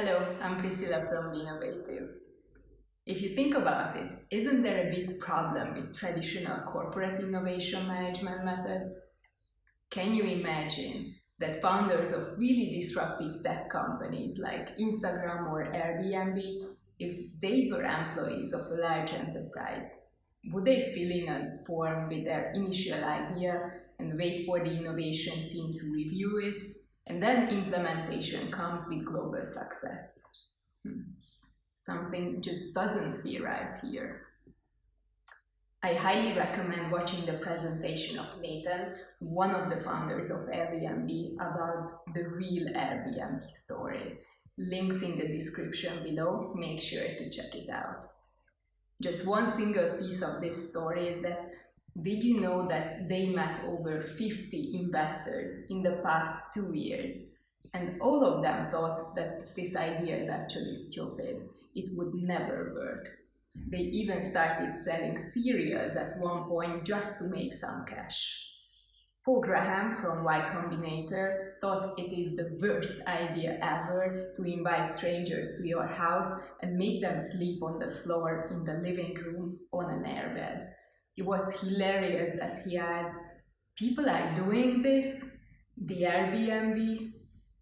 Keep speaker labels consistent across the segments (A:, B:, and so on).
A: Hello, I'm Priszcilla from Be-novative. If you think about it, isn't there a big problem with traditional corporate innovation management methods? Can you imagine that founders of really disruptive tech companies like Instagram or Airbnb, if they were employees of a large enterprise, would they fill in a form with their initial idea and wait for the innovation team to review it? And then implementation comes with global success. Something just doesn't feel right here. I highly recommend watching the presentation of Nathan, one of the founders of Airbnb, about the real Airbnb story. Links in the description below, make sure to check it out. Just one single piece of this story is that did you know that they met over 50 investors in the past 2 years? And all of them thought that this idea is actually stupid. It would never work. They even started selling cereals at one point just to make some cash. Paul Graham from Y Combinator thought it is the worst idea ever to invite strangers to your house and make them sleep on the floor in the living room on an airbed. It was hilarious that he asked, "People are doing this? The Airbnb?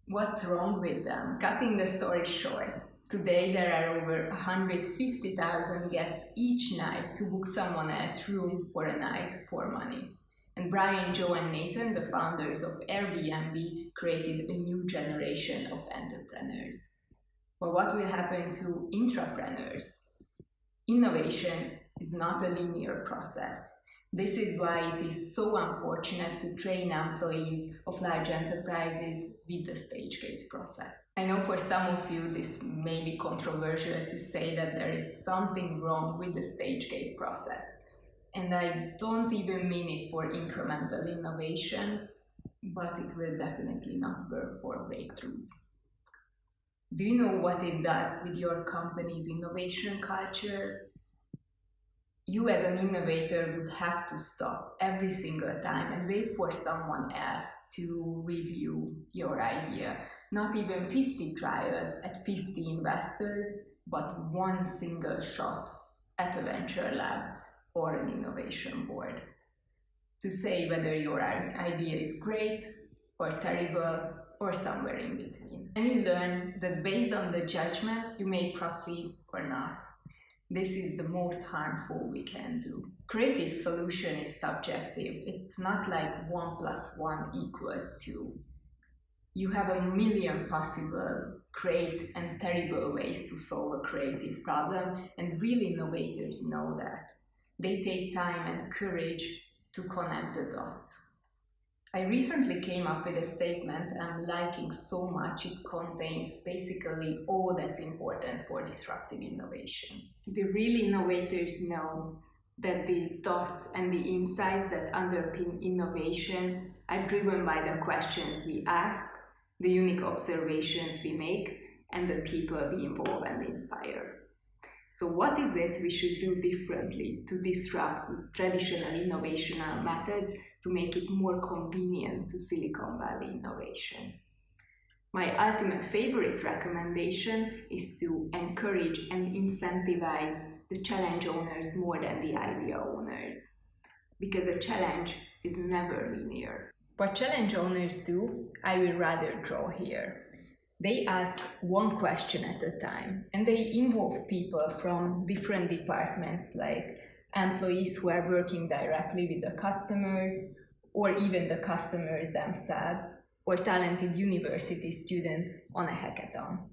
A: What's wrong with them?" Cutting the story short, today there are over 150,000 guests each night to book someone else's room for a night for money. And Brian, Joe, and Nathan, the founders of Airbnb, created a new generation of entrepreneurs. But what will happen to intrapreneurs? Innovation is not a linear process. This is why it is so unfortunate to train employees of large enterprises with the stage gate process. I know for some of you this may be controversial to say that there is something wrong with the stage gate process. And I don't even mean it for incremental innovation, but it will definitely not work for breakthroughs. Do you know what it does with your company's innovation culture? You as an innovator would have to stop every single time and wait for someone else to review your idea. Not even 50 trials at 50 investors, but one single shot at a venture lab or an innovation board to say whether your idea is great or terrible or somewhere in between. And you learn that based on the judgment, you may proceed or not. This is the most harmful we can do. Creative solution is subjective. It's not like 1 + 1 = 2. You have a million possible great and terrible ways to solve a creative problem, and real innovators know that. They take time and courage to connect the dots. I recently came up with a statement I'm liking so much it contains basically all that's important for disruptive innovation. The real innovators know that the dots and the insights that underpin innovation are driven by the questions we ask, the unique observations we make, and the people we involve and inspire. So what is it we should do differently to disrupt traditional innovational methods to make it more convenient to Silicon Valley innovation? My ultimate favorite recommendation is to encourage and incentivize the challenge owners more than the idea owners. Because a challenge is never linear. What challenge owners do, I will rather draw here. They ask one question at a time, and they involve people from different departments, like employees who are working directly with the customers, or even the customers themselves, or talented university students on a hackathon.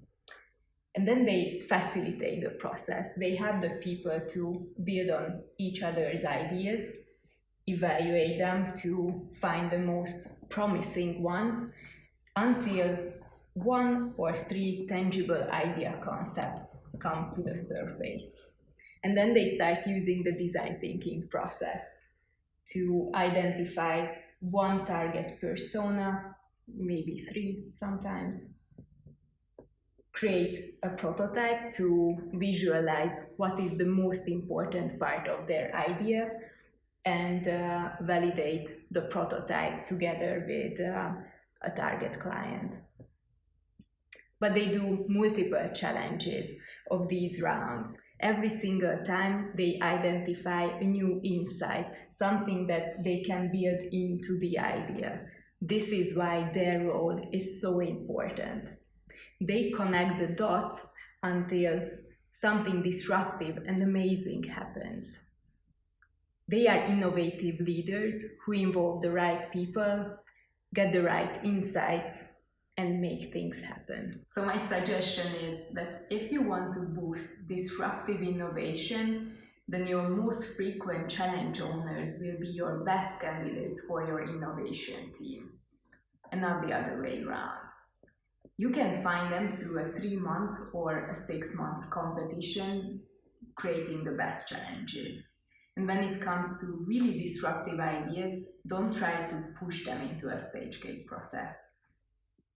A: And then they facilitate the process. They have the people to build on each other's ideas, evaluate them to find the most promising ones, until 1 or 3 tangible idea concepts come to the surface. And then they start using the design thinking process to identify one target persona, maybe 3 sometimes, create a prototype to visualize what is the most important part of their idea, and validate the prototype together with a target client. But they do multiple challenges of these rounds. Every single time they identify a new insight, something that they can build into the idea. This is why their role is so important. They connect the dots until something disruptive and amazing happens. They are innovative leaders who involve the right people, get the right insights, and make things happen. So my suggestion is that if you want to boost disruptive innovation, then your most frequent challenge owners will be your best candidates for your innovation team, and not the other way around. You can find them through a 3 months or a 6 months competition, creating the best challenges. And when it comes to really disruptive ideas, don't try to push them into a stage gate process.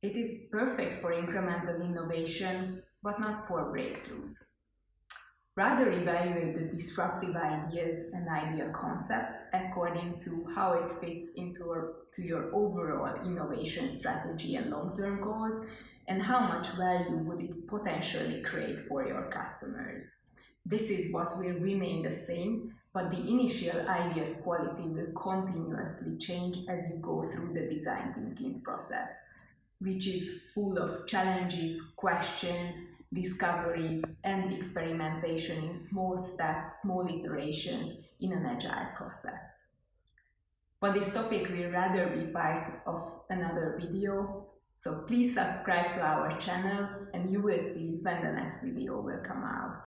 A: It is perfect for incremental innovation, but not for breakthroughs. Rather, evaluate the disruptive ideas and ideal concepts according to how it fits into your overall innovation strategy and long-term goals, and how much value would it potentially create for your customers. This is what will remain the same, but the initial idea's quality will continuously change as you go through the design thinking process, which is full of challenges, questions, discoveries, and experimentation in small steps, small iterations in an agile process. But this topic will rather be part of another video, so please subscribe to our channel and you will see when the next video will come out.